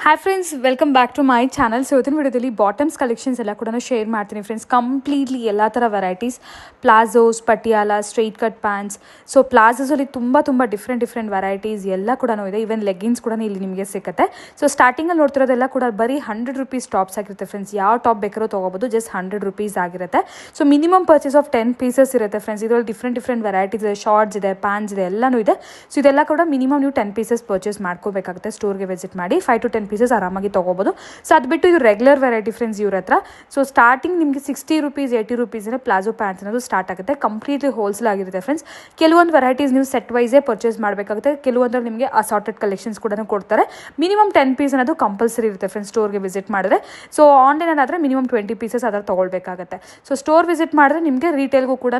Hi friends, welcome back to my channel. So ಇವತ್ತಿನ ವಿಡಿಯೋದಲ್ಲಿ bottoms collections ಎಲ್ಲ ಕೂಡ ಶೇರ್ ಮಾಡ್ತೀನಿ ಫ್ರೆಂಡ್ಸ್. ಕಂಪ್ಲೀಟ್ಲಿ ಎಲ್ಲ ಥರ varieties, palazzos, Patiala, straight cut pants. So ಪ್ಲಾಜೋಸಲ್ಲಿ ತುಂಬ ಡಿಫ್ರೆಂಟ್ ವೆರೈಟೀಸ್ ಎಲ್ಲ ಕೂಡ ಇದೆ. ಈವನ್ ಲೆಗ್ಗಿನ್ಸ್ ಕೂಡ ಇಲ್ಲಿ ನಿಮಗೆ ಸಿಗುತ್ತೆ. ಸೊ ಸ್ಟಾರ್ಟಿಂಗಲ್ಲಿ ನೋಡ್ತಿರೋದೆಲ್ಲ ಕೂಡ ಬರೀ 100 ರೂಪೀಸ್ ಟಾಪ್ಸ್ ಆಗಿರುತ್ತೆ ಫ್ರೆಂಡ್ಸ್. ಯಾವ ಟಾಪ್ ಬೇಕಾದ್ರೂ ತೊಗೋಬೋದು, ಜಸ್ಟ್ 100 ರೂಪೀಸ್ ಆಗಿರುತ್ತೆ. So minimum purchase of 10 pieces ಇರುತ್ತೆ ಫ್ರೆಂಡ್ಸ್. ಇದರಲ್ಲಿ ಡಿಫ್ರೆಂಟ್ ವೆರೈಟೀಸ್ ಇದೆ, ಶಾರ್ಟ್ಸ್ ಇದೆ, ಪ್ಯಾಂಟ್ಸ್ ಇದೆ, ಎಲ್ಲನೂ ಇದೆ. ಸೊ ಇದೆಲ್ಲ ಕೂಡ ಮಿನಿಮಮ್ ನೀವು 10 ಪೀಸಸ್ ಪರ್ಚೇಸ್ ಮಾಡ್ಕೋಬೇಕಾಗುತ್ತೆ. ಸ್ಟೋರ್ಗೆ ವಿಸಿಟ್ ಮಾಡಿ 5 to 10 ಪೀಸಸ್ ಆರಾಮಾಗಿ ತೊಗೋಬೋದು. ಸೊ ಅದು ಬಿಟ್ಟು ಇದು ರೆಗ್ಯುಲರ್ ವೆರೈಟಿ ಫ್ರೆಂಡ್ಸ್ ಇವ್ರ ಹತ್ರ. ಸೊ ಸ್ಟಾರ್ಟಿಂಗ್ ನಿಮಗೆ 60 ರೂಪೀಸ್ 80 ರೂಪೀಸಿನ ಪ್ಲಾಜೋ ಪ್ಯಾಂಟ್ಸ್ ಅನ್ನೋದು ಸ್ಟಾರ್ಟ್ ಆಗುತ್ತೆ. ಕಂಪ್ಲೀಟ್ಲಿ ಹೋಲ್ಸೇಲ್ ಆಗಿರುತ್ತೆ ಫ್ರೆಂಡ್ಸ್. ಕೆಲವೊಂದು ವೆರೈಟೀಸ್ ನೀವು ಸೆಟ್ ವೈಸೇ ಪರ್ಚೇಸ್ ಮಾಡಬೇಕಾಗುತ್ತೆ. ಕೆಲವೊಂದರಲ್ಲಿ ನಿಮಗೆ ಅಸಾರ್ಟೆಡ್ ಕಲೆಕ್ಷನ್ಸ್ ಕೂಡ ಕೊಡ್ತಾರೆ. ಮಿನಿಮಮ್ 10 ಪೀಸ್ ಅನ್ನೋದು ಕಂಪಲ್ಸರಿ ಇರುತ್ತೆ ಫ್ರೆಂಡ್ಸ್ ಸ್ಟೋರ್ಗೆ ವಿಸಿಟ್ ಮಾಡಿದ್ರೆ. ಸೊ ಆನ್ಲೈನಲ್ಲಾದರೆ ಮಿನಿಮಮ್ 20 ಪೀಸಸ್ ಅದರ ತೊಗೊಳ್ಬೇಕಾಗುತ್ತೆ. ಸೊ ಸ್ಟೋರ್ ವಿಸಿಟ್ ಮಾಡಿದ್ರೆ ನಿಮಗೆ ರೀಟೇಲ್ಗೂ ಕೂಡ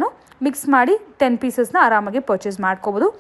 ಮಿಕ್ಸ್ ಮಾಡಿ 10 ಪೀಸಸ್ನ ಆರಾಮಾಗಿ ಪರ್ಚೇಸ್ ಮಾಡ್ಕೋಬೋದು.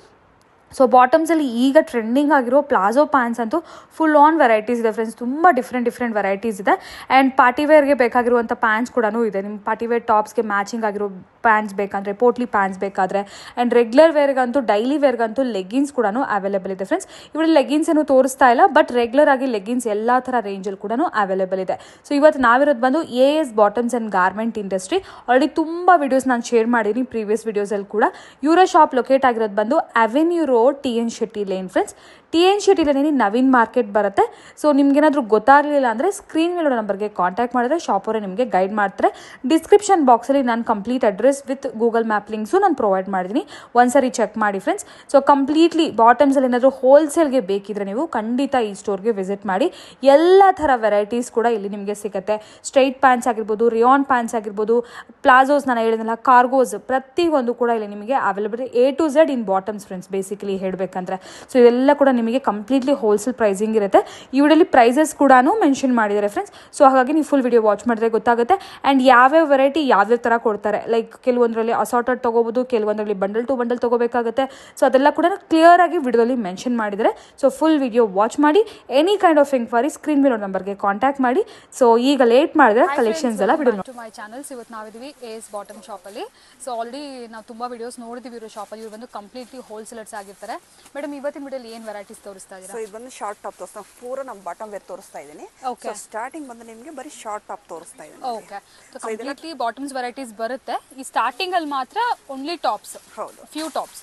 ಸೊ ಬಾಟಮ್ಸಲ್ಲಿ ಈಗ ಟ್ರೆಂಡಿಂಗ್ ಆಗಿರೋ ಪ್ಲಾಜೋ ಪ್ಯಾಂಟ್ಸ್ ಅಂತೂ ಫುಲ್ ಆನ್ ವೆರೈಟೀಸ್ ಇದೆ ಫ್ರೆಂಡ್ಸ್. ತುಂಬ ಡಿಫ್ರೆಂಟ್ ವೆರೈಟೀಸ್ ಇದೆ. ಆ್ಯಂಡ್ ಪಾರ್ಟಿವೇರ್ಗೆ ಬೇಕಾಗಿರುವಂಥ ಪ್ಯಾಂಟ್ಸ್ ಕೂಡ ಇದೆ. ನಿಮ್ಮ ಪಾರ್ಟಿವೇರ್ ಟಾಪ್ಸ್ಗೆ ಮ್ಯಾಚಿಂಗ್ ಆಗಿರೋ ಪ್ಯಾಂಟ್ಸ್ ಬೇಕಂದರೆ, ಪೋಟ್ಲಿ ಪ್ಯಾಂಟ್ಸ್ ಬೇಕಾದರೆ, ಆ್ಯಂಡ್ ರೆಗ್ಯುಲರ್ ವೇರ್ಗಂತೂ ಡೈಲಿ ವೇರ್ಗಂತೂ ಲೆಗ್ಗಿನ್ಸ್ ಕೂಡ ಅವೈಲೇಬಲ್ ಇದೆ ಫ್ರೆಂಡ್ಸ್. ಇವರಲ್ಲಿ ಲೆಗ್ಗಿನ್ಸ್ ಏನು ತೋರಿಸ್ತಾ ಇಲ್ಲ, ಬಟ್ ರೆಗ್ಯುಲರ್ ಆಗಿ ಲೆಗ್ಗಿನ್ಸ್ ಎಲ್ಲ ಥರ ರೇಂಜಲ್ಲಿ ಕೂಡ ಅವೈಲೇಬಲ್ ಇದೆ. ಸೊ ಇವತ್ತು ನಾವಿರೋದು ಬಂದು AS bottoms and garment industry. Already ತುಂಬ ವಿಡಿಯೋಸ್ ನಾನು ಶೇರ್ ಮಾಡಿದ್ದೀನಿ ಪ್ರೀವಿಯಸ್ ವಿಡಿಯೋಸಲ್ಲಿ ಕೂಡ. ಇವರ ಶಾಪ್ ಲೊಕೇಟ್ ಆಗಿರೋದು ಬಂದು avenue road, TN Shetty line friends. TN Shetty ಲೈನಲ್ಲಿ ನವೀನ್ ಮಾರ್ಕೆಟ್ ಬರುತ್ತೆ. ಸೊ ನಿಮ್ಗೇನಾದರೂ ಗೊತ್ತಾಗಲಿಲ್ಲ ಅಂದರೆ ಸ್ಕ್ರೀನ್ ಮೇಲೆ ನಂಬರ್ಗೆ ಕಾಂಟ್ಯಾಕ್ಟ್ ಮಾಡಿದ್ರೆ ಶಾಪ್ ಅವರೇ ನಿಮಗೆ ಗೈಡ್ ಮಾಡ್ತಾರೆ. ಡಿಸ್ಕ್ರಿಪ್ಷನ್ ಬಾಕ್ಸಲ್ಲಿ ನಾನು complete address with Google map links ನಾನು ಪ್ರೊವೈಡ್ ಮಾಡಿದ್ದೀನಿ. ಒಂದ್ಸರಿ ಚೆಕ್ ಮಾಡಿ ಫ್ರೆಂಡ್ಸ್. ಸೊ ಕಂಪ್ಲೀಟ್ಲಿ ಬಾಟಮ್ಸಲ್ಲಿ ಏನಾದರೂ ಹೋಲ್ಸೇಲ್ಗೆ ಬೇಕಿದ್ರೆ ನೀವು ಖಂಡಿತ ಈ ಸ್ಟೋರ್ಗೆ ವಿಸಿಟ್ ಮಾಡಿ. ಎಲ್ಲ ಥರ ವೆರೈಟೀಸ್ ಕೂಡ ಇಲ್ಲಿ ನಿಮಗೆ ಸಿಗುತ್ತೆ. ಸ್ಟ್ರೈಟ್ ಪ್ಯಾಂಟ್ಸ್ ಆಗಿರ್ಬೋದು, ರಿಯಾನ್ ಪ್ಯಾಂಟ್ಸ್ ಆಗಿರ್ಬೋದು, ಪ್ಲಾಜೋಸ್ ನಾನು ಹೇಳಿದ್ನಲ್ಲ, ಕಾರ್ಗೋಸ್, ಪ್ರತಿಯೊಂದು ಕೂಡ ಇಲ್ಲಿ ನಿಮಗೆ available A to Z in bottoms friends basically ಹೇಳಬೇಕಂದ್ರೆ. ಸೊ ಇದೆಲ್ಲ ಕೂಡ ನಿಮಗೆ ಕಂಪ್ಲೀಟ್ಲಿ ಹೋಲ್ಸೇಲ್ ಪ್ರೈಸಿಂಗ್ ಇರುತ್ತೆ. ಈ ವಿಡಿಯೋಲಿ ಪ್ರೈಸಸ್ ಕೂಡ ಮೆನ್ಷನ್ ಮಾಡಿದ್ದಾರೆ ಫ್ರೆಂಡ್ಸ್. ಸೊ ಹಾಗಾಗಿ ನೀವು ಫುಲ್ ವಿಡಿಯೋ ವಾಚ್ ಮಾಡಿದ್ರೆ ಗೊತ್ತಾಗುತ್ತೆ. ಆ್ಯಂಡ್ ಯಾವ್ಯಾವ ವೆರೈಟಿ ಯಾವ್ಯಾವ ಥರ ಕೊಡ್ತಾರೆ, ಲೈಕ್ ಕೆಲವೊಂದರಲ್ಲಿ ಅಸಾರ್ಟೆಡ್ ತೊಗೋಬೋದು, ಕೆಲವೊಂದರಲ್ಲಿ ಬಂಡಲ್ ಟು ಬಂಡಲ್ ತೊಗೋಬೇಕಾಗುತ್ತೆ. ಸೊ ಅದೆಲ್ಲ ಕೂಡ ಕ್ಲಿಯರ್ ಆಗಿ ವಿಡಿಯೋಲಿ ಮೆನ್ಷನ್ ಮಾಡಿದ್ದಾರೆ. ಸೊ ಫುಲ್ ವಿಡಿಯೋ ವಾಚ್ ಮಾಡಿ. Any kind of enquiry screen ಮೇಲೆ ನಂಬರ್ಗೆ ಕಾಂಟ್ಯಾಕ್ಟ್ ಮಾಡಿ. ಸೊ ಈಗ ಲೇಟ್ ಮಾಡಿದ್ರೆ ಕಲೆಕ್ಷನ್ಸ್ ಎಲ್ಲ ವಿಡಿಯೋ ಟು ಮೈ ಚಾನಲ್ಸ್. ಇವತ್ತು ನಾವಿದ್ದೀವಿ AS ಬಾಟಮ್ ಶಾಪಲ್ಲಿ. ಸೊ ಆಲ್ರೆಡಿ ನಾವು ತುಂಬ ವಿಡಿಯೋಸ್ ನೋಡಿದ್ದೀವಿ ಇರೋ ಶಾಪಲ್ಲಿ. ಇವ್ರು ಬಂದು ಕಂಪ್ಲೀಟ್ಲಿ ಹೋಲ್ಸೇಲರ್ಸ್ ಆಗಿರ್ತಾರೆ. ಮೇಡಮ್ ಇವತ್ತಿನ ವಿಡಿಯೋಲಿ ಏನು ವೆರೈಟೀಸ್ ತೋರಿಸ್ತಾ ಇದ್ದೀರಾ? ಸೊ ಇದು ಬಂದು ಶಾರ್ಟ್ ಟಾಪ್ ತೋರಿಸ್ತಾ, ಪೂರ ನಮ್ಮ ಬಾಟಮ್ ವೇರ್ ತೋರಿಸ್ತಾ ಇದ್ದೀನಿ. ಸೊ ಸ್ಟಾರ್ಟಿಂಗ್ ಬಂದು ನಿಮಗೆ ಬರೀ ಶಾರ್ಟ್ ಟಾಪ್ ತೋರಿಸ್ತಾ ಇದ್ದೀನಿ. Okay, so completely bottoms varieties ಬರುತ್ತೆ. ಈ ಸ್ಟಾರ್ಟಿಂಗ್ ಅಲ್ಲಿ ಮಾತ್ರ ಓನ್ಲಿ ಟಾಪ್ಸ್, ಹೌದು, ಫ್ಯೂ ಟಾಪ್ಸ್.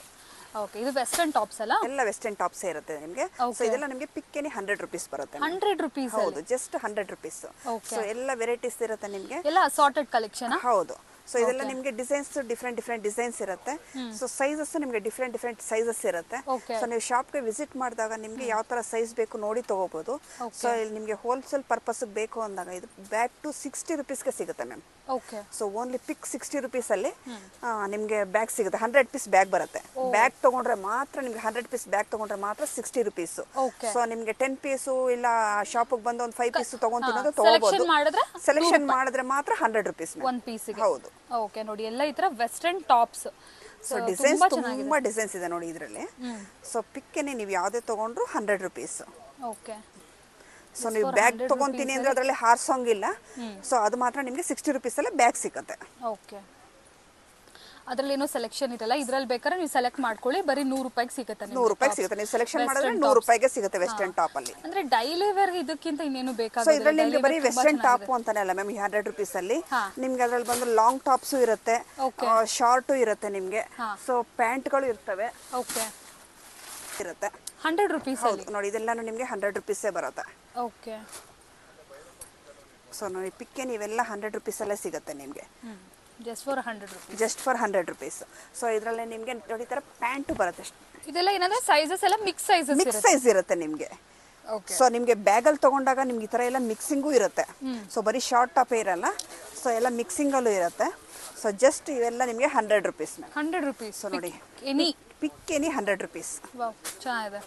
ಓಕೆ, ಇದು ವೆಸ್ಟರ್ನ್ ಟಾಪ್ಸ್ ಅಲ್ಲ? ಎಲ್ಲ ವೆಸ್ಟರ್ನ್ ಟಾಪ್ಸ್ ಇರುತ್ತೆ ನಿಮಗೆ. ಸೊ ಇದೆಲ್ಲ ನಿಮಗೆ ಪಿಕ್ಕೇನೆ 100 ರೂಪೀಸ್ ಬರುತ್ತೆ. 100 ರೂಪೀಸ್? ಹೌದು, ಜಸ್ಟ್ 100 ರೂಪೀಸ್. ಸೊ ಎಲ್ಲ ವೆರೈಟೀಸ್ ಇರುತ್ತೆ ನಿಮಗೆ. ಎಲ್ಲ ಅಸಾರ್ಟೆಡ್ ಕಲೆಕ್ಷನ್? ಹೌದು. ಸೊ ಇದೆಲ್ಲ ನಿಮಗೆ ಡಿಸೈನ್ಸ್ ಡಿಫ್ರೆಂಟ್ ಡಿಸೈನ್ಸ್ ಇರುತ್ತೆ. ಸೊ ಸೈಜಸ್ ನಿಮಗೆ ಡಿಫ್ರೆಂಟ್ ಸೈಜಸ್ ಇರುತ್ತೆ. ಸೊ ನೀವು ಶಾಪ್ಗೆ ವಿಸಿಟ್ ಮಾಡಿದಾಗ ನಿಮಗೆ ಯಾವ ತರ ಸೈಜ್ ಬೇಕು ನೋಡಿ ತಗೋಬಹುದು. ಸೊ ಇಲ್ಲಿ ನಿಮಗೆ ಹೋಲ್ಸೇಲ್ ಪರ್ಪಸ್ ಬೇಕು ಅಂದಾಗ ಇದು ಬ್ಯಾಗ್ ಟು 60 ರೂಪೀಸ್ಗೆ ಸಿಗುತ್ತೆ ಮ್ಯಾಮ್. ಸೊ ಓನ್ಲಿ ಪಿಕ್ 60 ರೂಪೀಸ್ ಅಲ್ಲಿ ನಿಮಗೆ ಬ್ಯಾಗ್ ಸಿಗುತ್ತೆ. 100 ಪೀಸ್ ಬ್ಯಾಗ್ ಬರುತ್ತೆ. ಬ್ಯಾಗ್ ತಗೊಂಡ್ರೆ ಮಾತ್ರ ನಿಮ್ಗೆ 100 ಪೀಸ್ ಬ್ಯಾಗ್ ತಗೊಂಡ್ರೆ ಮಾತ್ರ 60 ರೂಪೀಸ್. ಸೊ ನಿಮ್ಗೆ 10 ಪೀಸು ಇಲ್ಲ ಶಾಪಿಗೆ ಬಂದು ಒಂದು 5 ಪೀಸ್ ತಗೊಂತಿನೋದು ತಗೋಬಹುದು. ಸೆಲೆಕ್ಷನ್ ಮಾಡಿದ್ರೆ ಮಾತ್ರ 100 ರೂಪೀಸ್ ಒಂದು ಪೀಸ್ಗೆ. ಹೌದು. ಓಕೆ, ನೋಡಿ ಎಲ್ಲ ಈ ತರ ವೆಸ್ಟರ್ನ್ ಟಾಪ್ಸ್. ಸೊ ಡಿಸೈನ್ಸ್ ತುಂಬಾ ಡಿಸೈನ್ಸ್ ಇದೆ ನೋಡಿ ಇದರಲ್ಲಿ. ಸೊ ಪಿಕ್ಕೇನೆ ನೀವು ಯಾವುದೇ ತಗೊಂಡ್ರು 100 ರೂಪೀಸ್. ಓಕೆ, ಸೊ ನೀವು ಬ್ಯಾಗ್ ತಗೊಂತೀನಿ ಅಂದ್ರೆ ಅದರಲ್ಲಿ ಹಾರ್ಸೋಂಗಿಲ್ಲ. ಸೊ ಅದು ಮಾತ್ರ ನಿಮಗೆ 60 ರೂಪೀಸ್ ಅಲ್ಲೇ ಬ್ಯಾಗ್ ಸಿಗುತ್ತೆ. ಓಕೆ, ಅದರಲ್ಲಿ ಏನೋ ಸೆಲೆಕ್ಷನ್ ಇರಲ್ಲ. ಇದ್ರಲ್ಲಿ ಬೇಕಾದ್ರೆ ನೀವು ಸೆಲೆಕ್ಟ್ ಮಾಡ್ಕೊಳ್ಳಿ, ಬರೀ 100 ರೂಪಾಯಿಗೆ ಸಿಗುತ್ತೆ. 100 ರೂಪಾಯಿಗೆ ಸಿಗುತ್ತೆ. ನೀವು ಸೆಲೆಕ್ಷನ್ ಮಾಡಿದ್ರೆ 100 ರೂಪಾಯಿಗೆ ಸಿಗುತ್ತೆ ವೆಸ್ಟರ್ನ್ ಟಾಪ್ ಅಲ್ಲಿ. ಅಂದ್ರೆ ಡೈಲಿ ವೇರ್ ಇದಕ್ಕಿಂತ ಇನ್ನೇನು ಬೇಕಾಗುತ್ತೆ? ಸೊ ಇದರಲ್ಲಿ ನಿಮಗೆ ಬರೀ ವೆಸ್ಟರ್ನ್ ಟಾಪ್ ಅಂತಾನೆ ಅಲ್ಲ ಮ್ಯಾಮ್, 100 ರೂಪೀಸ್ ಅಲ್ಲಿ ನಿಮ್ಗೆ ಅದರಲ್ಲಿ ಬಂದು ಲಾಂಗ್ ಟಾಪ್ಸ್ ಇರುತ್ತೆ, ಶಾರ್ಟ್ ಇರುತ್ತೆ ನಿಮ್ಗೆ. ಸೊ ಪ್ಯಾಂಟ್ಗಳು ಇರ್ತವೆ. ಓಕೆ, ಇರುತ್ತೆ 100 ರೂಪೀಸ್. ಹೌದು ನೋಡಿ, ಇದೆಲ್ಲಾನು ನಿಮಗೆ 100 ರೂಪೀಸೇ ಬರುತ್ತೆ. ಓಕೆ, ಸೊ ನೋಡಿ ಪಿಕ್ಕೆ ನೀವೆಲ್ಲ 100 ರೂಪೀಸ್ ಅಲ್ಲೇ ಸಿಗುತ್ತೆ ನಿಮಗೆ. Just for 100 rupees. Just for 100 rupees. So ಇದರಲ್ಲಿ ನಿಮಗೆ ನೋಡಿ ತರ ಪ್ಯಾಂಟ್ ಬರುತ್ತೆ. ಇದೆಲ್ಲ ಏನಂದ್ರೆ ಸೈಜಸ್ ಎಲ್ಲ ಮಿಕ್ಸ್ ಸೈಜ್ ಇರುತ್ತೆ ನಿಮಗೆ. ಸೊ ನಿಮಗೆ ಬ್ಯಾಗಲ್ಲಿ ತಗೊಂಡಾಗ ನಿಮ್ಗೆ ಈ ತರ ಎಲ್ಲ ಮಿಕ್ಸಿಂಗು ಇರುತ್ತೆ. ಸೊ ಬರೀ ಶಾರ್ಟ್ ಟಾಪ್ ಇರಲ್ಲ. ಸೊ ಎಲ್ಲ ಮಿಕ್ಸಿಂಗ್ ಅಲ್ಲೂ ಇರುತ್ತೆ. ಸೊ ಜಸ್ಟ್ ಇವೆಲ್ಲ ನಿಮಗೆ 100 ರೂಪೀಸ್. 100 ರೂಪೀಸ್. ಸೊ ನೋಡಿ, ಪಿಕ್ ಎನಿ 100 ರೂಪೀಸ್. ವಾವ್, ಚೆನ್ನಾಗಿದೆ.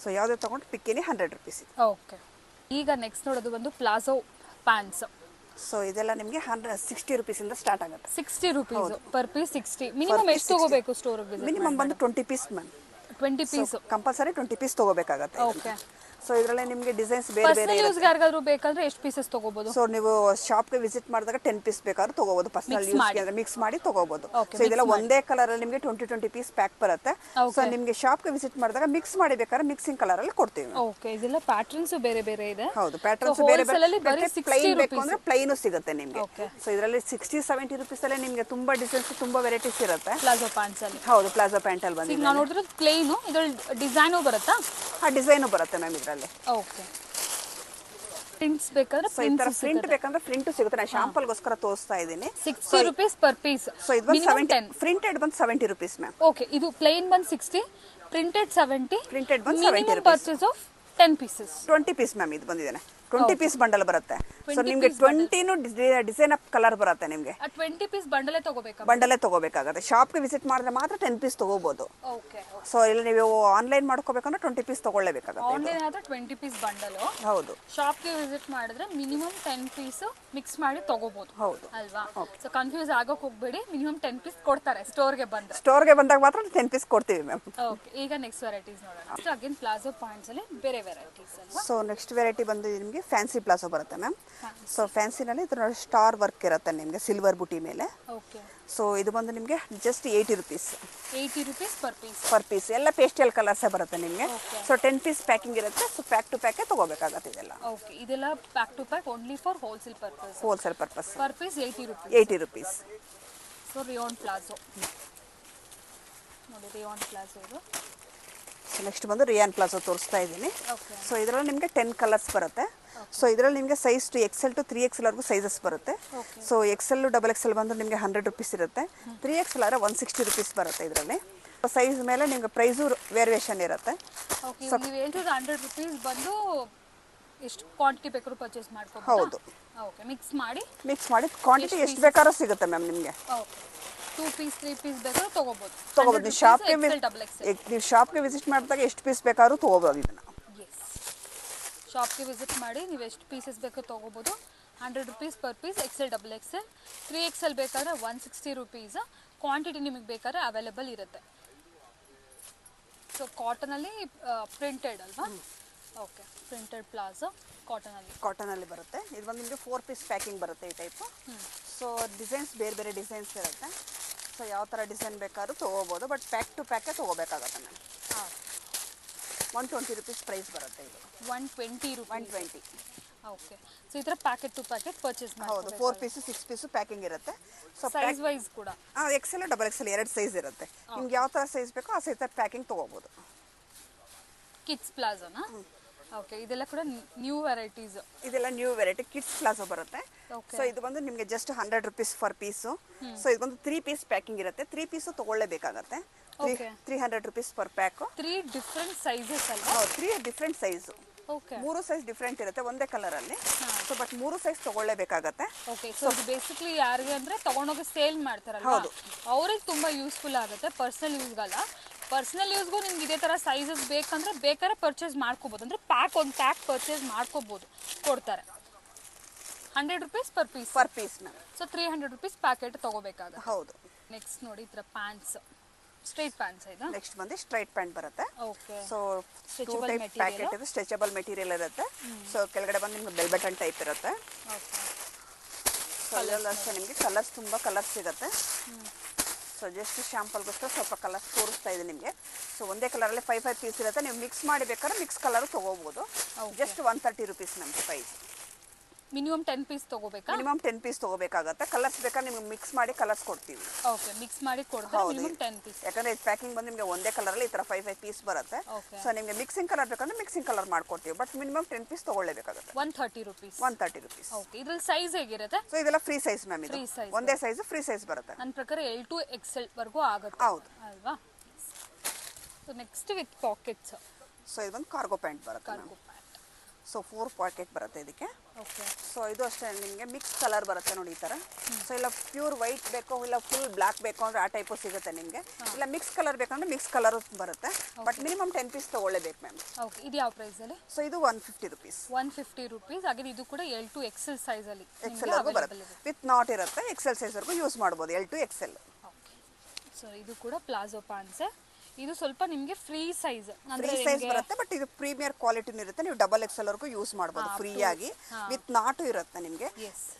ಸೊ ಯಾವುದೇ ತಗೊಂಡು ಪಿಕ್ ಎನಿ 100 ರೂಪೀಸ್. ಓಕೆ, ಈಗ ನೆಕ್ಸ್ಟ್ ನೋಡೋದು ಒಂದು ಪ್ಲಾಜೋ ಪ್ಯಾಂಟ್ಸ್. ಸೊ ಇದೆಲ್ಲ ನಿಮಗೆ 160 ರೂಪೀಸ್ ಇಂದ ಸ್ಟಾರ್ಟ್ ಆಗುತ್ತೆ. 60 ರೂಪೀಸ್ ಪರ್ ಪೀಸ್. 60 ಮಿನಿಮಮ್ ಎಷ್ಟು ತಗೋಬೇಕು ಸ್ಟೋರ್? ಮಿನಿಮಮ್ ಬಂದು 20 piece ma'am. 20 piece compulsory 20 piece ತಗೋಬೇಕಾಗುತ್ತೆ. ಓಕೆ, ಸೊ ಇದರಲ್ಲಿ ನಿಮಗೆ ಡಿಸೈನ್ಸ್ ಬೇರೆ ಬೇರೆ ಪರ್ಸನಲ್ ಯೂಸ್ ಯಾರಿಗಾದ್ರೂ ಬೇಕಂದ್ರೆ ಎಷ್ಟು ಪೀಸಸ್ ತಗೋಬಹುದು? ಸೊ ನೀವು ಶಾಪ್ಗೆ ವಿಸಿಟ್ ಮಾಡಿದಾಗ 10 ಪೀಸ್ ಬೇಕಾದ್ರೂ ತಗೋಬಹುದು. ಪರ್ಸನಲ್ ಯೂಸ್ಗೆ ಅಂದ್ರೆ ಮಿಕ್ಸ್ ಮಾಡಿ ತಗೋಬಹುದು. ಸೊ ಇದೆಲ್ಲ ಒಂದೇ ಕಲರ್ ಅಲ್ಲಿ ನಿಮಗೆ 20 ಪೀಸ್ ಪ್ಯಾಕ್ ಬರುತ್ತೆ. ಸೊ ನಿಮಗೆ ಶಾಪ್ಗೆ ವಿಸಿಟ್ ಮಾಡಿದಾಗ ಮಿಕ್ಸ್ ಮಾಡಿ ಬೇಕಾದ್ರೆ ಮಿಕ್ಸಿಂಗ್ ಕಲರ್ ಅಲ್ಲಿ ಕೊಡ್ತೀವಿ. ಓಕೆ, ಇದೆಲ್ಲ ಪ್ಯಾಟರ್ನ್ಸ್ ಬೇರೆ ಬೇರೆ ಇದೆ. ಹೌದು, ಪ್ಯಾಟರ್ನ್ಸ್ ಬೇರೆ ಬೇರೆ. ಪ್ಲೈನ್ ಬೇಕು ಅಂದ್ರೆ ಪ್ಲೈನ್ ಸಿಗುತ್ತೆ ನಿಮಗೆ. ಸೊ ಇದರಲ್ಲಿ 60-70 ರೂಪೀಸ್ ಅಲ್ಲಿ ನಿಮಗೆ ತುಂಬಾ ಡಿಸೈನ್ಸ್, ತುಂಬಾ ವೆರೈಟೀಸ್ ಇರುತ್ತೆ. ಪ್ಲಾಜೋ ಪ್ಯಾಂಟ್ಸ್ ಅಲ್ಲಿ. ಹೌದು, ಪ್ಲಾಜೋ ಪ್ಯಾಂಟ್ ಅಲ್ಲಿ ಬಂದಿದೆ. ಈಗ ನಾವು ನೋಡಿದ್ರೆ ಪ್ಲೇನ್, ಇದರಲ್ಲಿ ಡಿಸೈನು ಬರುತ್ತಾ? ಡಿಸೈನು ಬರುತ್ತೆ ಮ್ಯಾಮ್ ಇದರಲ್ಲಿ. ಓಕೆ, ಪ್ರಿಂಟ್ಸ್ ಬೇಕಾದ್ರೆ ಸೊ ಈ ತರ ಪ್ರಿಂಟ್ ಬೇಕಂದ್ರೆ ಪ್ರಿಂಟ್ ಸಿಗುತ್ತೆ. ನಾನು ಶಾಂಪಲ್ ಗೋಸ್ಕರ ತೋರಿಸ್ತಾ ಇದ್ದೀನಿ. 60 ರೂಪೀಸ್ ಪರ್ ಪೀಸ್. ಸೊ ಇದು ಬಂದು 70, ಪ್ರಿಂಟೆಡ್ ಬಂದು 70 ರೂಪೀಸ್ ಮ್ಯಾಮ್. ಓಕೆ, ಇದು ಪ್ಲೇನ್ ಬಂದು 60, ಪ್ರಿಂಟೆಡ್ 70, ಪ್ರಿಂಟೆಡ್ ಬಂದು 70 rupees. Purchase of 10 pieces. 20 piece ma'am ಇದು ಬಂದಿದೆ. 20 ಪೀಸ್ ಬಂಡಲ್ ಬರುತ್ತೆ. ಸೊ ನಿಮಗೆ 20 ಡಿಸೈನ್ ಅಪ್ ಕಲರ್ ಬರುತ್ತೆ ನಿಮಗೆ. 20 ಪೀಸ್ ಬಂಡಲೇ ತಗೋಬೇಕಾ? ಬಂಡಲೇ ತಗೋಬೇಕಾಗುತ್ತೆ. ಶಾಪ್ಗೆ ವಿಸಿಟ್ ಮಾಡಿದ್ರೆ ಮಾತ್ರ 10 ಪೀಸ್ ತಗೋಬಹುದು. ಓಕೆ. ಸೊ ಇಲ್ಲ ನೀವು ಆನ್ಲೈನ್ ಮಾಡ್ಕೋಬೇಕಂದ್ರೆ 20 ಪೀಸ್ ತಗೊಳ್ಳೇಬೇಕಾಗುತ್ತೆ. ಆನ್ಲೈನ್ ಆದ್ರೆ 20 ಪೀಸ್ ಬಂಡಲ್. ಹೌದು. ಶಾಪ್ಗೆ ವಿಸಿಟ್ ಮಾಡಿದ್ರೆ ಮಿನಿಮಮ್ 10 ಪೀಸ್ ಮಿಕ್ಸ್ ಮಾಡಿ ತಗೋಬಹುದು. ಹೌದು ಅಲ್ವಾ? ಸೊ ಕನ್ಫ್ಯೂಸ್ ಆಗಕ್ಕೆ ಹೋಗಬೇಡಿ, ಮಿನಿಮಮ್ 10 ಪೀಸ್ ಕೊಡ್ತಾರೆ ಸ್ಟೋರ್ಗೆ ಬಂದ್ರೆ. ಸ್ಟೋರ್ಗೆ ಬಂದಾಗ ಮಾತ್ರ 10 ಪೀಸ್ ಕೊಡ್ತೀವಿ ಮ್ಯಾಮ್. ಓಕೆ, ಈಗ ನೆಕ್ಸ್ಟ್ ವೆರೈಟೀಸ್ ನೋಡೋಣ. ನೆಕ್ಸ್ಟ್ ಅಗೇನ್ ಪ್ಲಾಜೋ ಪಾಯಿಂಟ್ಸ್ ಅಲ್ಲಿ ಬೇರೆ ವೆರೈಟೀಸ್ ಅಲ್ವಾ? ಸೊ ನೆಕ್ಸ್ಟ್ ವೆರೈಟಿ ಬಂದು ನಿಮಗೆ ಫ್ಯಾನ್ಸಿ ಪ್ಲಾಜೋ ಬರುತ್ತೆ ಮ್ಯಾಮ್. ಸೊ ಫ್ಯಾನ್ಸಿನಲ್ಲಿ ಇದರ ಸ್ಟಾರ್ ವರ್ಕ್ ಇರುತ್ತೆ ನಿಮಗೆ ಸಿಲ್ವರ್ ಬುಟಿ ಮೇಲೆ. ಓಕೆ. ಸೊ ಇದು ಬಂದು ನಿಮಗೆ just 80 rupees. 80 rupees per piece. Per piece ಎಲ್ಲ ಪೇಸ್ಟಲ್ ಕಲರ್ಸೇ ಬರುತ್ತೆ ನಿಮಗೆ. ಸೊ 10 ಪೀಸ್ ಪ್ಯಾಕಿಂಗ್ ಇರುತ್ತೆ. ಸೊ ಪ್ಯಾಕ್ ಟು ಪ್ಯಾಕೇ ತಗೋಬೇಕಾಗುತ್ತೆ ಇದೆಲ್ಲ. ಓಕೆ, ಇದೆಲ್ಲ pack to pack only for wholesale purpose. Wholesale purpose. Per piece 80 rupees. 80 rupees. So rayon palazzo ನೋಡಿ, ರಿಯಾನ್ ಪ್ಲಾಜೋ ಇದು. ಸೊ ನೆಕ್ಸ್ಟ್ ಬಂದು ರಿಯಾನ್ ಪ್ಲಾಜೋ ತೋರಿಸ್ತಾ ಇದ್ದೀನಿ. ಸೊ ಇದರಲ್ಲಿ ನಿಮಗೆ 10 ಕಲರ್ಸ್ ಬರುತ್ತೆ. ಸೊ ಇದರಲ್ಲಿ ನಿಮಗೆ size to XL to 3XL ವರೆಗೂ ಸೈಜಸ್ ಬರುತ್ತೆ. ಸೊ XL XXL ಬಂದು ನಿಮಗೆ 100 ರೂಪೀಸ್ ಇರುತ್ತೆ. 3XL ಆದರೆ 160 ರೂಪೀಸ್ ಬರುತ್ತೆ ಇದರಲ್ಲಿ. ಸೈಜ್ ಮೇಲೆ ನಿಮಗೆ ಪ್ರೈಸು ವೇರಿಯೇಷನ್ ಇರುತ್ತೆ. ಓಕೆ, ನೀವು ಹೇಳ್ತಿದ್ದು 100 ರೂಪೀಸ್ ಬಂದು ಎಷ್ಟು ಕ್ವಾಂಟಿಟಿ ಬೇಕಾದ್ರೂ ಪರ್ಚೇಸ್ ಮಾಡ್ಕೋಬಹುದು. ಹೌದು. ಓಕೆ, ಮಿಕ್ಸ್ ಮಾಡಿ ಕ್ವಾಂಟಿಟಿ ಎಷ್ಟು ಬೇಕಾದ್ರೂ ಸಿಗುತ್ತೆ ಮ್ಯಾಮ್ ನಿಮಗೆ. ಓಕೆ, 2 ಪೀಸ್ 3 ಪೀಸ್ ಬೇಕಾದ್ರೂ ತಗೋಬಹುದು. ನೀವು ಶಾಪ್ಗೆ ವಿಸಿಟ್ ಮಾಡಿದಾಗ ಎಷ್ಟು ಪೀಸ್ ಬೇಕಾದ್ರೂ ತಗೋಬಹುದು ಇದನ್ನ. ಶಾಪ್ಗೆ ವಿಸಿಟ್ ಮಾಡಿ ನೀವು ಎಷ್ಟು ಪೀಸಸ್ ಬೇಕೋ ತೊಗೋಬೋದು. 100 rupees per piece. XL XXL 3XL ಬೇಕಾದ್ರೆ 160 ರೂಪೀಸ್. ಕ್ವಾಂಟಿಟಿ ನಿಮಗೆ ಬೇಕಾದ್ರೆ ಅವೈಲೇಬಲ್ ಇರುತ್ತೆ. ಸೊ ಕಾಟನಲ್ಲಿ ಪ್ರಿಂಟೆಡ್ ಅಲ್ವಾ? ಓಕೆ, ಪ್ರಿಂಟೆಡ್ ಪ್ಲಾಜೋ ಕಾಟನಲ್ಲಿ ಬರುತ್ತೆ. ಇದು ಬಂದು ನಿಮಗೆ 4 ಪೀಸ್ ಪ್ಯಾಕಿಂಗ್ ಬರುತ್ತೆ ಈ ಟೈಪು. ಸೊ ಡಿಸೈನ್ಸ್ ಬೇರೆ ಬೇರೆ ಡಿಸೈನ್ಸ್ ಇರುತ್ತೆ. ಸೊ ಯಾವ ಥರ ಡಿಸೈನ್ ಬೇಕಾದ್ರೂ ತೊಗೋಬೋದು. ಬಟ್ ಪ್ಯಾಕ್ ಟು ಪ್ಯಾಕೇ ತೊಗೋಬೇಕಾಗತ್ತೆ ಮ್ಯಾಮ್. 120 ರೂಪೀಸ್ ಪ್ರೈಸ್ ಬರುತ್ತೆ ಇದು. 120 ರೂಪೀಸ್. 120. ಓಕೆ, ಸೊ ಈ ಥರ ಪ್ಯಾಕೆಟ್ ಟು ಪ್ಯಾಕೆಟ್ ಪರ್ಚೇಸ್ ಮಾಡಿ. ಹೌದು, 4 ಪೀಸು 6 ಪೀಸು ಪ್ಯಾಕಿಂಗ್ ಇರುತ್ತೆ. ಸೊ ಸೈಜ್ ವೈಸ್ ಕೂಡ XL XXL 2 ಸೈಜ್ ಇರುತ್ತೆ. ನಿಮ್ಗೆ ಯಾವ ಥರ ಸೈಜ್ ಬೇಕೋ ಆ ಸೈಜ್ ಪ್ಯಾಕಿಂಗ್ ತೊಗೋಬೋದು. ಕಿಡ್ಸ್ ಪ್ಲಾಜೋನಾ? ಓಕೆ, ಇದೆಲ್ಲ ಕೂಡ ನ್ಯೂ ವೆರೈಟೀಸ್. ಇದೆಲ್ಲ ನ್ಯೂ ವೆರೈಟಿ ಕಿಡ್ಸ್ ಪ್ಲಾಜೋ ಬರುತ್ತೆ. ಸೊ ಇದು ಬಂದು ನಿಮಗೆ ಜಸ್ಟ್ 100 ರೂಪೀಸ್ ಫರ್ ಪೀಸು. ಸೊ ಇದು ಬಂದು 3 ಪೀಸ್ ಪ್ಯಾಕಿಂಗ್ ಇರುತ್ತೆ. 3 ಪೀಸು ತೊಗೊಳ್ಳೇಬೇಕಾಗತ್ತೆ. 300 rupees per pack. 3 different sizes ಅಲ್ವಾ? 3 different size. Okay, 3 size different ಇರುತ್ತೆ ಒಂದೇ ಕಲರ್ ಅಲ್ಲಿ. ಸೊ ಬಟ್ 3 ಸೈಜ್ ತಗೊಳ್ಳೇಬೇಕಾಗತ್ತೆ. ಓಕೆ, ಸೊ ಇದು ಬೇಸಿಕಲಿ ಯಾರಿಗೆ ಅಂದ್ರೆ ತಗೊಂಡೋಗಿ ಸೇಲ್ ಮಾಡ್ತಾರಲ್ವಾ, ಅವ್ರಿಗೆ ತುಂಬಾ ಯೂಸ್ಫುಲ್ ಆಗುತ್ತೆ. ಪರ್ಸನಲ್ ಯೂಸ್ಗಲ್ಲ, ಪರ್ಸನಲ್ ಯೂಸ್ಗೂ ನಿಮ್ಗೆ ಇದೇ ಥರ ಸೈಜಸ್ ಬೇಕಂದ್ರೆ ಬೇಕಾದ್ರೆ ಪರ್ಚೇಸ್ ಮಾಡ್ಕೋಬೋದು. ಅಂದರೆ ಒಂದು ಪ್ಯಾಕ್ ಪರ್ಚೇಸ್ ಮಾಡ್ಕೋಬೋದು, ಕೊಡ್ತಾರೆ. 100 rupees per piece ma'am. So 300 rupees packet ತೊಗೋಬೇಕಾಗುತ್ತೆ. ಹೌದು. ನೆಕ್ಸ್ಟ್ ನೋಡಿ, ಈ ಥರ ಪ್ಯಾಂಟ್ಸ್, ಸ್ಟ್ರೈಟ್ ಪ್ಯಾಂಟ್ಸ್ ಇದೆ. ನೆಕ್ಸ್ಟ್ ಬಂದು ಸ್ಟ್ರೈಟ್ ಪ್ಯಾಂಟ್ ಬರುತ್ತೆ. ಓಕೆ, ಸೊ 2 ಟೈಪ್ ಪ್ಯಾಕೆಟ್ ಇದೆ. ಸ್ಟ್ರೆಚಬಲ್ ಮೆಟೀರಿಯಲ್ ಇರುತ್ತೆ. ಸೊ ಕೆಳಗಡೆ ಬಂದು ನಿಮ್ಗೆ ಬೆಲ್ ಬಟನ್ ಟೈಪ್ ಇರುತ್ತೆ. ಓಕೆ, ಸೊ ಅಲ್ಲೆಲ್ಲ ಅಷ್ಟೇ ನಿಮಗೆ ಕಲರ್ಸ್ ತುಂಬ ಕಲರ್ಸ್ ಸಿಗುತ್ತೆ. ಸೊ ಜಸ್ಟ್ ಶಾಂಪಲ್ಗೋಸ್ಕರ ಸ್ವಲ್ಪ ಕಲರ್ಸ್ ತೋರಿಸ್ತಾ ಇದೆ ನಿಮಗೆ. ಸೊ ಒಂದೇ ಕಲರಲ್ಲಿ 5 ಪೀಸ್ ಇರುತ್ತೆ. ನೀವು ಮಿಕ್ಸ್ ಮಾಡಿ ಬೇಕಾದ್ರೆ ಮಿಕ್ಸ್ ಕಲರ್ ತೊಗೋಬೋದು. ಜಸ್ಟ್ 130 ರೂಪೀಸ್ ನಮ್ಗೆ ಪ್ರೈಸ್. ಮಿನಿಮಮ್ 10 ಪೀಸ್ ತೊಗೋಬೇಕಾ? ಮಿನಿಮಮ್ 10 ಪೀಸ್ ತೊಗೋಬೇಕಾಗತ್ತೆ. ಕಲರ್ಸ್ ಬೇಕಾದ್ರೆ ನಿಮ್ಗೆ ಮಿಕ್ಸ್ ಮಾಡಿ ಕಲರ್ಸ್ ಕೊಡ್ತೀವಿ. ಓಕೆ, ಮಿಕ್ಸ್ ಮಾಡಿ ಕೊಡ್ತಾರೆ. Minimum 10 piece. ಯಾಕಂದ್ರೆ ಪ್ಯಾಕಿಂಗ್ ಬಂದು ನಿಮಗೆ ಒಂದೇ ಕಲರಲ್ಲಿ ಈ ಥರ 5 ಪೀಸ್ ಬರುತ್ತೆ. ಸೊ ನಿಮಗೆ ಮಿಕ್ಸಿಂಗ್ ಕಲರ್ ಬೇಕಂದ್ರೆ ಮಿಕ್ಸಿಂಗ್ ಕಲರ್ ಮಾಡ್ಕೊಡ್ತೀವಿ. ಬಟ್ ಮಿನಿಮಮ್ 10 ಪೀಸ್ ತೊಗೊಳ್ಳೇಬೇಕಾಗುತ್ತೆ. 130 ರೂಪೀಸ್. 130 ರೂಪೀಸ್. ಓಕೆ, ಇದ್ರಲ್ಲಿ ಸೈಜ್ ಹೇಗಿರುತ್ತೆ? ಸೊ ಇದೆಲ್ಲ ಫ್ರೀ ಸೈಜ್ ಮ್ಯಾಮ್. ಇದು ಒಂದೇ ಸೈಜ್ ಫ್ರೀ ಸೈಜ್ ಬರುತ್ತೆ. ನನ್ನ ಪ್ರಕಾರ L to XL ವರೆಗೂ ಆಗುತ್ತೆ. ಹೌದು ಅಲ್ವಾ? So next with pockets. So ಇದು ಒಂದು ಕಾರ್ಗೋ ಪ್ಯಾಂಟ್ ಬರುತ್ತೆ. Cargo pant. ಸೊ 4 ಪಾಕೆಟ್ ಬರುತ್ತೆ ಇದಕ್ಕೆ. ಓಕೆ, ಸೊ ಇದು ಅಷ್ಟೇ ನಿಮಗೆ ಮಿಕ್ಸ್ ಕಲರ್ ಬರುತ್ತೆ ನೋಡಿ ಈ ಥರ. ಸೊ ಇಲ್ಲ ಪ್ಯೂರ್ ವೈಟ್ ಬೇಕೋ ಇಲ್ಲ ಫುಲ್ ಬ್ಲ್ಯಾಕ್ ಬೇಕೋ ಅಂದರೆ ಆ ಟೈಪು ಸಿಗುತ್ತೆ ನಿಮಗೆ. ಇಲ್ಲ ಮಿಕ್ಸ್ ಕಲರ್ ಬೇಕಂದ್ರೆ ಮಿಕ್ಸ್ ಕಲರು ಬರುತ್ತೆ. ಬಟ್ ಮಿನಿಮಮ್ 10 ಪೀಸ್ ತೊಗೊಳ್ಳೇಬೇಕು ಮ್ಯಾಮ್. ಓಕೆ, ಇದು ಯಾವ ಪ್ರೈಸಲ್ಲಿ? ಸೊ ಇದು 150 ರೂಪೀಸ್. 150 ರೂಪೀಸ್. ಹಾಗೆ ಇದು ಕೂಡ L to XL ಸೈಜಲ್ಲಿ XL ಬರುತ್ತೆ. ವಿತ್ ನಾಟ್ ಇರುತ್ತೆ. XL ಸೈಜ್ವರೆಗೂ ಯೂಸ್ ಮಾಡ್ಬೋದು. L to XL. Okay, so ಇದು ಕೂಡ ಪ್ಲಾಜೋ ಪ್ಯಾಂಟ್ಸೇ. ಇದು ಸ್ವಲ್ಪ ನಿಮಗೆ ಫ್ರೀ ಸೈಜ್ ಫ್ರೀ ಸೈಜ್ ಬರುತ್ತೆ, ಬಟ್ ಇದು ಪ್ರೀಮಿಯರ್ ಕ್ವಾಲಿಟಿನೂ ಇರುತ್ತೆ. ನೀವು ಡಬಲ್ ಎಕ್ಸೆಲ್ ವರೆಗೂ ಯೂಸ್ ಮಾಡ್ಬೋದು ಫ್ರೀ ಆಗಿ, ವಿತ್ ನಾಟು ಇರುತ್ತೆ ನಿಮಗೆ.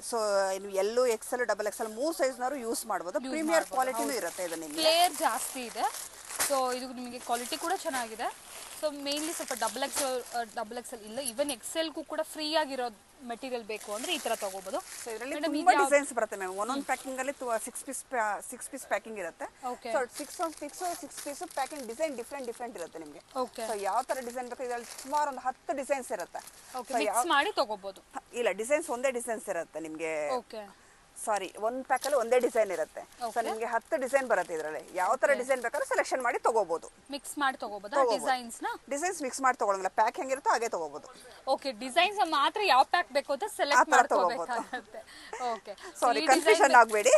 ಸೊ ನೀವು ಎಲ್ಲೂ ಎಕ್ಸೆಲ್ ಡಬಲ್ ಎಕ್ಸೆಲ್ 3 ಸೈಜ್ನವರು ಯೂಸ್ ಮಾಡ್ಬೋದು. ಪ್ರೀಮಿಯರ್ ಕ್ವಾಲಿಟಿನೂ ಇರುತ್ತೆ ಇದು ನಿಮಗೆ. ಫ್ಲೇರ್ ಜಾಸ್ತಿ ಇದೆ. ಸೊ ಇದು ನಿಮಗೆ ಕ್ವಾಲಿಟಿ ಕೂಡ ಚೆನ್ನಾಗಿದೆ. ಸೊ ಮೇನ್ಲಿ ಸ್ವಲ್ಪ ಡಬಲ್ ಎಕ್ಸೆಲ್ ಇಲ್ಲ, ಈವನ್ ಎಕ್ಸೆಲ್ಗೂ ಕೂಡ ಫ್ರೀ ಆಗಿರೋ ಮೆಟೀರಿಯಲ್ ಬೇಕು ಅಂದ್ರೆ ಈ ತರ ತಗೋಬಹುದು. ಸೊ ಇದರಲ್ಲಿ ತುಂಬಾ ಡಿಸೈನ್ಸ್ ಬರುತ್ತೆ ಮ್ಯಾಮ್. ಒಂದೊಂದು ಪ್ಯಾಕಿಂಗ್ ಅಲ್ಲಿ 6 ಪೀಸ್ ಪ್ಯಾಕಿಂಗ್ ಇರುತ್ತೆ. So 6 piece packing design different ಇರುತ್ತೆ ನಿಮಗೆ. ಸೊ ಯಾವ ತರ ಡಿಸೈನ್ ಬೇಕು ಇದರಲ್ಲಿ ಸುಮಾರು ಒಂದು 10 ಡಿಸೈನ್ಸ್ ಇರುತ್ತೆ. ಮಿಕ್ಸ್ ಮಾಡಿ ತಗೋಬಹುದು. ಇಲ್ಲ, ಡಿಸೈನ್ಸ್ ಒಂದೇ ಡಿಸೈನ್ಸ್ ಇರುತ್ತೆ ನಿಮಗೆ. ಓಕೆ, ಸಾರಿ, ಒಂದು ಪ್ಯಾಕ್ ಅಲ್ಲಿ ಒಂದೇ ಡಿಸೈನ್ ಇರುತ್ತೆ. ಸೊ ನಿಮಗೆ 10 ಡಿಸೈನ್ ಬರುತ್ತೆ ಇದರಲ್ಲಿ. ಯಾವ ತರ ಡಿಸೈನ್ ಬೇಕಾದ್ರೂ ಸೆಲೆಕ್ಷನ್ ಮಾಡಿ ತಗೋಬಹುದು. ಮಿಕ್ಸ್ ಮಾಡಿ ತಗೋಬಹುದು ಡಿಸೈನ್ಸ್ ಮಿಕ್ಸ್ ಮಾಡಿ ತಗೊಳಂಗಿಲ್ಲ, ಪ್ಯಾಕ್ ಹೆಂಗಿರುತ್ತೋ ಹಾಗೆ ತಗೋಬಹುದು. ಓಕೆ, ಡಿಸೈನ್ಸ್ ಮಾತ್ರ ಯಾವ ಪ್ಯಾಕ್ ಬೇಕು ಅಂತ ಸೆಲೆಕ್ಟ್ ಮಾಡಿ ತಗೋಬೇಕಾಗುತ್ತೆ. ಓಕೆ, ಸಾರಿ ಕನ್ಫ್ಯೂಷನ್ ಆಗಬೇಡಿ.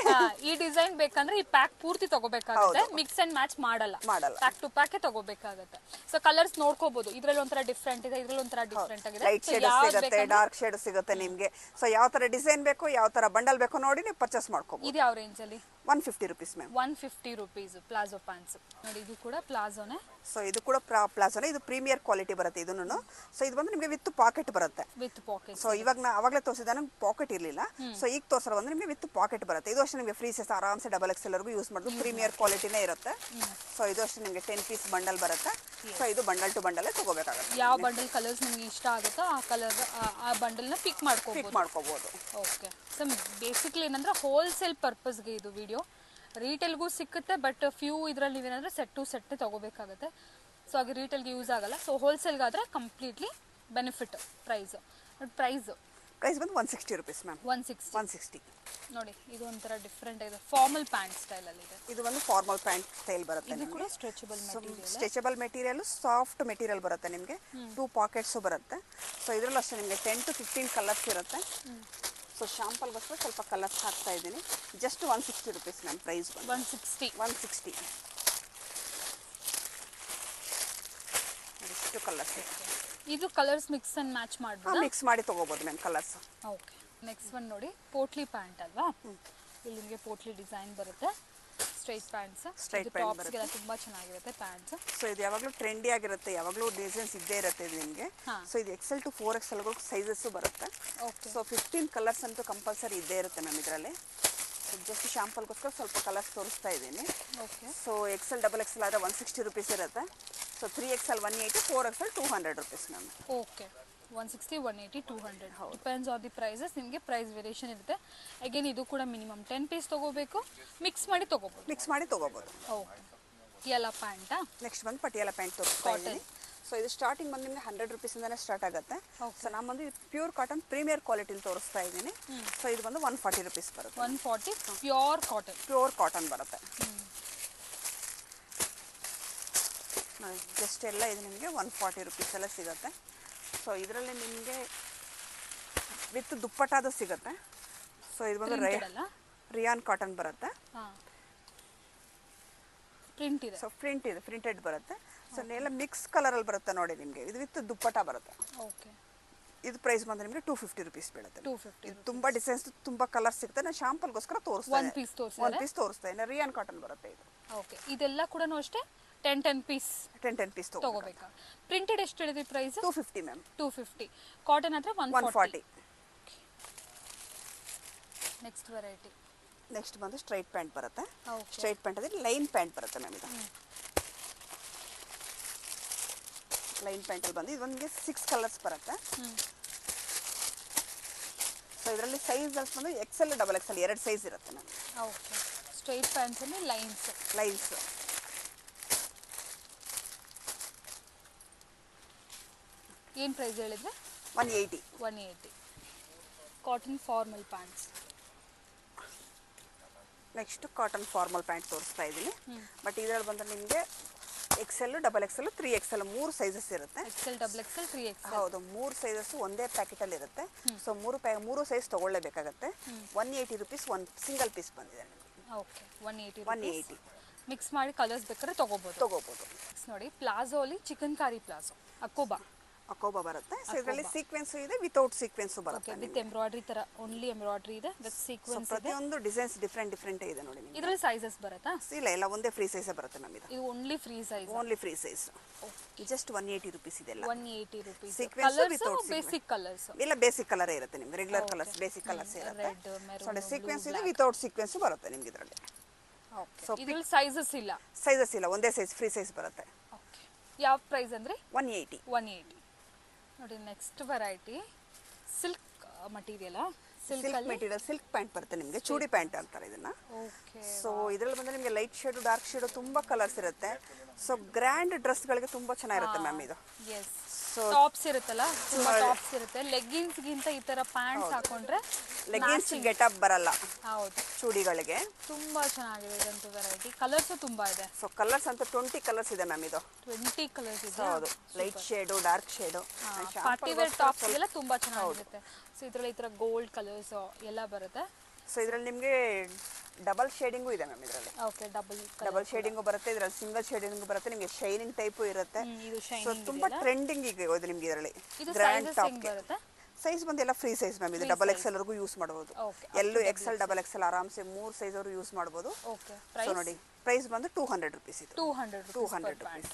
ಈ ಡಿಸೈನ್ ಬೇಕಂದ್ರೆ ಈ ಪ್ಯಾಕ್ ಪೂರ್ತಿ ತಗೋಬೇಕಾಗುತ್ತೆ, ಮಿಕ್ಸ್ ಅಂಡ್ ಮ್ಯಾಚ್ ಮಾಡಲ್ಲ, ಪ್ಯಾಕ್ ಟು ಪ್ಯಾಕ್ ತಗೋಬೇಕಾಗುತ್ತೆ. ಸೊ ಕಲರ್ಸ್ ನೋಡ್ಕೋಬಹುದು. ಇದ್ರಲ್ಲಿ ಒಂಥರ ಡಿಫ್ರೆಂಟ್ ಇದೆ, ಇದ್ರಲ್ಲಿ ಒಂಥರ ಡಿಫ್ರೆಂಟ್ ಆಗಿದೆ. ಲೈಟ್ ಶೇಡ್ ಸಿಗುತ್ತೆ, ಡಾರ್ಕ್ ಶೇಡ್ ಸಿಗುತ್ತೆ ನಿಮಗೆ. ಸೊ ಯಾವ ತರ ಡಿಸೈನ್ ಬೇಕು, ಯಾವ ತರ ಬಂಡಲ್ ಬೇಕು ನೋಡಿ ನೀವು ಪರ್ಚೇಸ್ ಮಾಡ್ಕೋಬಹುದು. ಇದು ಯಾವ ರೇಂಜ್ ಅಲ್ಲಿ? 150 rupees ma'am. 150 rupees palazzo pants ನೋಡಿ. ಇದು ಕೂಡ ಪ್ಲಾಜೋನೇ. ಸೊ ಇದು ಕೂಡ ಪ್ಲಾಜೋನೇ. ಇದು ಪ್ರೀಮಿಯರ್ ಕ್ವಾಲಿಟಿ ಬರುತ್ತೆ ಇದನ್ನು. ಸೊ ಇದು ಬಂದು ನಿಮಗೆ ವಿತ್ ಪಾಕೆಟ್ ಬರುತ್ತೆ. With packet. ಸೊ ಇವಾಗ ನಾ ಅವಾಗಲೇ ತೋರಿಸಿದ ನಂಗೆ ಪಾಕೆಟ್ ಇರಲಿಲ್ಲ. ಸೊ ಈಗ ತೋರಿಸೋದು ಅಂದ್ರೆ ನಿಮಗೆ ವಿತ್ ಪಾಕೆಟ್ ಬರುತ್ತೆ. ಇದು ಅಷ್ಟೇ ನಿಮಗೆ ಫ್ರೀ ಸೈಜ್ ಆರಾಮ್ಸೆ ಡಬಲ್ ಎಕ್ಸೆಲ್ ವರೆಗೂ ಯೂಸ್ ಮಾಡೋದು. ಪ್ರೀಮಿಯರ್ ಕ್ವಾಲಿಟಿನೇ ಇರುತ್ತೆ. ಸೊ ಇದು ಅಷ್ಟೇ ನಿಮಗೆ 10 ಪೀಸ್ ಬಂಡಲ್ ಬರುತ್ತೆ. ಸೊ ಇದು ಬಂಡಲ್ ಟು ಬಂಡಲ್ ತಗೋಬೇಕಾಗುತ್ತೆ. ಯಾವ ಬಂಡಲ್ ಕಲರ್ಸ್ ನಿಮಗೆ ಇಷ್ಟ ಆಗುತ್ತೋ ಆ ಕಲರ್ ಆ ಬಂಡಲ್ ನ ಪಿಕ್ ಮಾಡ್ಕೋಬಹುದು. ಓಕೆ, ಸೊ ಬೇಸಿಕಲಿ ಏನಂದ್ರೆ ಹೋಲ್ಸೇಲ್ ಪರ್ಪಸ್ಗೆ ಇದು ವಿಡಿಯೋ. ರೀಟೇಲ್ಗೂ ಸಿಕ್ಕುತ್ತೆ, ಬಟ್ ಫ್ಯೂ ಇದರಲ್ಲಿ ನೀವೇನಂದ್ರೆ ಸೆಟ್ ಟು ಸೆಟ್ ತಗೋಬೇಕಾಗುತ್ತೆ. ಸೊ ಹಾಗೆ ರೀಟೇಲ್ಗೆ ಯೂಸ್ ಆಗಲ್ಲ. ಸೊ ಹೋಲ್ಸೇಲ್ಗಾದ್ರೆ ಕಂಪ್ಲೀಟ್ಲಿ ಬೆನಿಫಿಟ್. ಪ್ರೈಸ್ ಬಂದು 160 rupees ಮ್ಯಾಮ್. 160 ನೋಡಿ. ಇದು ಒಂಥರ ಡಿಫ್ರೆಂಟ್ ಇದೆ, ಫಾರ್ಮಲ್ ಪ್ಯಾಂಟ್ ಸ್ಟೈಲ್ ಅಲ್ಲಿ ಇದೆ. ಇದು ಒಂದು ಫಾರ್ಮಲ್ ಪ್ಯಾಂಟ್ ಸ್ಟೈಲ್ ಬರುತ್ತೆ. ಇದು ಕೂಡ ಸ್ಟ್ರೆಚಬಲ್ ಮೆಟೀರಿಯಲ್, ಸಾಫ್ಟ್ ಮೆಟೀರಿಯಲ್ ಬರುತ್ತೆ ನಿಮಗೆ. 2 ಪಾಕೆಟ್ಸ್ ಬರುತ್ತೆ. ಸೊ ಇದರಲ್ಲೂ ಅಷ್ಟೇ ನಿಮಗೆ 10 to 15 ಕಲರ್ಸ್ ಇರುತ್ತೆ. ಸೊ ಶಾಂಪಲ್ಗೋಸ್ಕರ ಸ್ವಲ್ಪ ಕಲರ್ಸ್ ಹಾಕ್ತಾ ಇದ್ದೀನಿ. Just 160 rupees ma'am price. 160 ಇಷ್ಟು ಕಲರ್ಸ್. ಇದು ಕಲರ್ಸ್ ಮಿಕ್ಸ್ ಅಂಡ್ ಮ್ಯಾಚ್ ಮಾಡಬಹುದು. ಮಿಕ್ಸ್ ಮಾಡಿ ತಗೋಬಹುದು ma'am colours. Okay, next one ನೋಡಿ. ಪೋಟ್ಲಿ ಪ್ಯಾಂಟ್ ಅಲ್ವಾ? ಇಲ್ಲಿ ನಿಮಗೆ ಪೋಟ್ಲಿ ಡಿಸೈನ್ ಬರುತ್ತೆ. ಸ್ಟ್ರೈಟ್ ಪ್ಯಾಂಟ್ಸ್, ಟಾಪ್ಸ್ಗೆಲ್ಲ ತುಂಬಾ ಚೆನ್ನಾಗಿರುತ್ತೆ ಪ್ಯಾಂಟ್ಸ್. ಸೊ ಇದು ಯಾವಾಗಲೂ ಟ್ರೆಂಡಿ ಆಗಿರುತ್ತೆ, ಯಾವಾಗಲೂ ಡಿಸೈನ್ಸ್ ಇದ್ದೇ ಇರುತ್ತೆ ಇದು ನಿಮಗೆ. ಸೊ ಇದು XL to 4XL ಸೈಜಸ್ ಬರುತ್ತೆ. ಸೊ 15 ಕಲರ್ಸ್ ಅಂತೂ ಕಂಪಲ್ಸರಿ ಇದ್ದೇ ಇರುತ್ತೆ ಮ್ಯಾಮ್ ಇದರಲ್ಲಿ. ಜಸ್ಟ್ ಶಾಂಪಲ್ಗೋಸ್ಕರ ಸ್ವಲ್ಪ ಕಲರ್ಸ್ ತೋರಿಸ್ತಾ ಇದ್ದೀನಿ. Okay, so XL double XL ಆದರೆ 160 rupees ಇರುತ್ತೆ. So 3XL 180, 4XL 200 rupees ma'am. Okay, 160, 180, 200 depends on the prices. ನಿಮಗೆ ಪ್ರೈಸ್ ವೇರಿಯೇಷನ್ ಇರುತ್ತೆ. ಅಗೇನ್ ಇದು ಕೂಡ ಮಿನಿಮಮ್ 10 ಪೀಸ್ ತಗೋಬೇಕು, ಮಿಕ್ಸ್ ಮಾಡಿ ತಗೋಬಹುದು. ಓಕೆ, ಪಟಿಯಾಲ ಪ್ಯಾಂಟಾ? ನೆಕ್ಸ್ಟ್ ಬಂದು ಪಟಿಯಾಲ ಪ್ಯಾಂಟ್ ತೋರಿಸ್ತಾ ಇದ್ದೀನಿ. ಸೊ ಇದು ಸ್ಟಾರ್ಟಿಂಗ್ ಬಂದು ನಿಮಗೆ 100 rupees ಇಂದಾನೆ ಸ್ಟಾರ್ಟ್ ಆಗುತ್ತೆ. ಸೊ ನಾನು ಬಂದು ಪ್ಯೂರ್ ಕಾಟನ್ ಪ್ರೀಮಿಯರ್ ಕ್ವಾಲಿಟಿಲಿ ತೋರಿಸ್ತಾ ಇದ್ದೀನಿ. ಸೊ ಇದು ಬಂದು 140 rupees ಬರುತ್ತೆ. 140 ಪ್ಯೂರ್ ಕಾಟನ್ ಬರುತ್ತೆ. ಜಸ್ಟ್ ಎಲ್ಲ ಇದು ನಿಮಗೆ 140 rupees ಎಲ್ಲ ಸಿಗುತ್ತೆ. ಸೊ ಇದರಲ್ಲಿ ನಿಮಗೆ ವಿತ್ ದುಪ್ಪಟ್ಟಾದು ಸಿಗುತ್ತೆ. ಸೊ ಇದು ಬಂದು ರಿಯಾನ್ ಕಾಟನ್ ಬರುತ್ತೆ. ಸೊ ಪ್ರಿಂಟೆಡ್ ಬರುತ್ತೆ. ಸೊ ಎಲ್ಲ ಮಿಕ್ಸ್ ಕಲರಲ್ಲಿ ಬರುತ್ತೆ ನೋಡಿ ನಿಮಗೆ. ಇದು ವಿತ್ ದುಪ್ಪಟ್ಟ ಬರುತ್ತೆ. ಓಕೆ, ಇದು ಪ್ರೈಸ್ ಬಂದು ನಿಮಗೆ 250 rupees ಬೀಳುತ್ತೆ. ಇದು ತುಂಬಾ ಡಿಸೈನ್ಸ್, ತುಂಬಾ ಕಲರ್ಸ್ ಸಿಗುತ್ತೆ. ನಾನು ಶಾಂಪಲ್ಗೋಸ್ಕರ ತೋರಿಸ್ತಾ ಇದ್ದೀನಿ. ತೋರಿಸ್ತಾ ಇದ್ದೀನಿ. ರಿಯಾನ್ ಕಾಟನ್ ಬರುತ್ತೆ ಇದು. ಓಕೆ, ಇದೆಲ್ಲ ಕೂಡ ಅಷ್ಟೇ 10 ಪೀಸ್ ತಗೋಬೇಕಾ? ಪ್ರಿಂಟೆಡ್ ಎಷ್ಟು ಹೇಳಿದ್ರಿ ಪ್ರೈಸ್? 250 ಮ್ಯಾಮ್. 250. ಕಾಟನ್ ಆದ್ರೆ 140. Next variety. ನೆಕ್ಸ್ಟ್ ಬಂದು ಸ್ಟ್ರೈಟ್ ಪ್ಯಾಂಟ್ ಬರುತ್ತೆ. ಸ್ಟ್ರೈಟ್ ಪ್ಯಾಂಟ್ ಅಂದ್ರೆ ಲೈನ್ ಪ್ಯಾಂಟ್ ಬರುತ್ತೆ ಮ್ಯಾಮ್. ಇದು ಲೈನ್ ಪ್ಯಾಂಟ್ ಅಲ್ಲಿ ಬಂದು ಇದೊಂದಿಗೆ 6 ಕಲರ್ಸ್ ಬರುತ್ತೆ. ಸೊ ಇದರಲ್ಲಿ ಸೈಜ್ ಬಂದು XL ಡಬಲ್ XL 2 ಸೈಜ್ ಇರುತ್ತೆ ಮ್ಯಾಮ್. ಓಕೆ, ಸ್ಟ್ರೈಟ್ ಪ್ಯಾಂಟ್ಸ್ ಅಲ್ಲಿ ಲೈನ್ಸ್. ಏನು ಪ್ರೈಸ್ ಹೇಳಿದ್ರೆ? 180. Cotton formal pants. Next cotton formal pant ತೋರಿಸ್ತಾ ಇದ್ದೀನಿ. ಬಟ್ ಇದರಲ್ಲಿ ಬಂದ್ರೆ ನಿಮಗೆ XL double XL 3XL 3 sizes ಇರುತ್ತೆ. XL double XL 3XL. ಹೌದು, 3 ಸೈಜಸ್ ಒಂದೇ ಪ್ಯಾಕೆಟ್ ಅಲ್ಲಿ ಇರುತ್ತೆ. ಸೊ 3 ಸೈಜ್ ತಗೊಳ್ಳೇಬೇಕಾಗುತ್ತೆ. 180 rupees ಒಂದು ಸಿಂಗಲ್ ಪೀಸ್ ಬಂದಿದೆ. ಓಕೆ, 180. ಮಿಕ್ಸ್ ಮಾಡಿ ಕಲರ್ಸ್ ಬೇಕಾದ್ರೆ ತಗೋಬಹುದು. ನೋಡಿ ಪ್ಲಾಜೋ ಅಲ್ಲಿ ಚಿಕನ್ ಕಾರಿ ಪ್ಲಾಜೋ, ಅಕೋಬಾ. ಅಕೋಬಾ ಬರುತ್ತೆ. ಸೊ ಇದರಲ್ಲಿ ಸೀಕ್ವೆನ್ಸ್ ಇದೆ, ವಿತೌಟ್ ಸೀಕ್ವೆನ್ಸ್ ಬರುತ್ತೆ. ವಿತ್ ಎಂಬ್ರಾಯ್ಡ್ರಿ ತರ ಓನ್ಲಿ ಎಂಬ್ರಾಯ್ಡ್ರಿ ಇದೆ ವಿತ್ ಸೀಕ್ವೆನ್ಸ್ ಇದೆ. ಪ್ರತಿಯೊಂದು ಡಿಸೈನ್ಸ್ ಡಿಫ್ರೆಂಟ್ ಇದೆ ನೋಡಿ ನಿಮಗೆ. ಇದರಲ್ಲಿ ಸೈಜಸ್ ಬರುತ್ತಾ? ಇಲ್ಲ ಒಂದೇ ಫ್ರೀ ಸೈಜ್ ಬರುತ್ತೆ ಮ್ಯಾಮ್. ಇದು only free size. Only free size. Just 180 rupees ಇದೆಲ್ಲ. 180 rupees. Sequence without basic colours ಇಲ್ಲ, ಬೇಸಿಕ್ ಕಲರ್ ಇರುತ್ತೆ ನಿಮಗೆ. ರೆಗ್ಯುಲರ್ ಕಲರ್ಸ್, ಬೇಸಿಕ್ ಕಲರ್ಸ್ ಇರುತ್ತೆ. ಸೊ ಸೀಕ್ವೆನ್ಸ್ ಇದೆ, ವಿತೌಟ್ ಸೀಕ್ವೆನ್ಸ್ ಬರುತ್ತೆ ನಿಮಗೆ ಇದರಲ್ಲಿ. ಸೊ ಇದರಲ್ಲಿ ಸೈಜಸ್ ಇಲ್ಲ? ಸೈಜಸ್ ಇಲ್ಲ, ಒಂದೇ ಸೈಜ್ ಫ್ರೀ ಸೈಜ್ ಬರುತ್ತೆ. ಓಕೆ. ಯಾವ ಪ್ರೈಸ್ ಅಂದ್ರೆ? 180. 180 ನೋಡಿ. Next variety silk material. Silk material, silk pant ಬರುತ್ತೆ ನಿಮಗೆ. ಚೂಡಿ ಪ್ಯಾಂಟ್ ಅಂತಾರೆ ಇದನ್ನ. ಸೊ ಇದರಲ್ಲಿ ಬಂದ್ರೆ ನಿಮಗೆ ಲೈಟ್ ಶೇಡ್, ಡಾರ್ಕ್ ಶೇಡ್ ತುಂಬಾ ಕಲರ್ಸ್ ಇರುತ್ತೆ. ಸೊ ಗ್ರ್ಯಾಂಡ್ ಡ್ರೆಸ್ ಗಳಿಗೆ ತುಂಬಾ ಚೆನ್ನಾಗಿರುತ್ತೆ ಮ್ಯಾಮ್ ಇದು. ಸೊ ಟಾಪ್ಸ್ ಇರುತ್ತಲ್ಲ, ತುಂಬಾ ಟಾಪ್ಸ್ ಇರುತ್ತೆ. ಲೆಗ್ಗಿನ್ಸ್ ಗಿಂತ ಈ ತರ ಪ್ಯಾಂಟ್ಸ್ ಹಾಕೊಂಡ್ರೆ ಲೆಗ್ಗಿನ್ಸ್ ಗೆಟ್ ಅಪ್ ಬರಲ್ಲ. ಹೌದು, ಚೂಡಿಗಳಿಗೆ ತುಂಬಾ ಚೆನ್ನಾಗಿದೆ ಇದಂತೂ ವೆರೈಟಿ. ಕಲರ್ಸ್ ತುಂಬಾ ಇದೆ. ಸೊ ಕಲರ್ಸ್ ಅಂತ 20 ಕಲರ್ಸ್ ಇದೆ ಮ್ಯಾಮ್ ಇದು. 20 ಕಲರ್ಸ್ ಇದೆ. ಹೌದು, light shade, dark shade, party wear tops ಎಲ್ಲ ತುಂಬಾ ಚೆನ್ನಾಗಿರುತ್ತೆ. ಸೊ ಇದರಲ್ಲಿ ಈ ತರ ಗೋಲ್ಡ್ ಕಲರ್ಸ್ ಎಲ್ಲ ಬರುತ್ತೆ. ಸೊ ಇದರಲ್ಲಿ ನಿಮಗೆ ಡಬಲ್ ಶೇಡಿಂಗು ಇದೆ ಮ್ಯಾಮ್ ಇದರಲ್ಲಿ. ಓಕೆ, ಡಬಲ್ ಶೇಡಿಂಗು ಬರುತ್ತೆ, ಇದರಲ್ಲಿ ಸಿಂಗಲ್ ಶೇಡಿಂಗು ಬರುತ್ತೆ. ನಿಮಗೆ ಶೈನಿಂಗ್ ಟೈಪು ಇರುತ್ತೆ. ಇದು ಸೊ ಶೈನಿಂಗ್ ತುಂಬಾ ಟ್ರೆಂಡಿಂಗ್ ಈಗ ಇದೆ ನಿಮಗೆ ಇದರಲ್ಲಿ. ಗ್ರ್ಯಾಂಡ್ ಟಾಪ್ ಬರುತ್ತೆ. ಸೈಜ್ ಬಂದು ಎಲ್ಲ ಫ್ರೀ ಸೈಜ್ ಮ್ಯಾಮ್. ಇದು ಡಬಲ್ ಎಕ್ಸೆಲ್ ವರೆಗೂ ಯೂಸ್ ಮಾಡಬಹುದು. ಎಲ್ಲೂ ಎಕ್ಸೆಲ್, ಡಬಲ್ ಎಕ್ಸೆಲ್ ಆರಾಮ್ಸೆ 3 ಸೈಜ್ ಅವರು ಯೂಸ್ ಮಾಡಬಹುದು. ಓಕೆ. ಸೊ ನೋಡಿ ಪ್ರೈಸ್ ಬಂದು 200 rupees ಇದು. 200 rupees.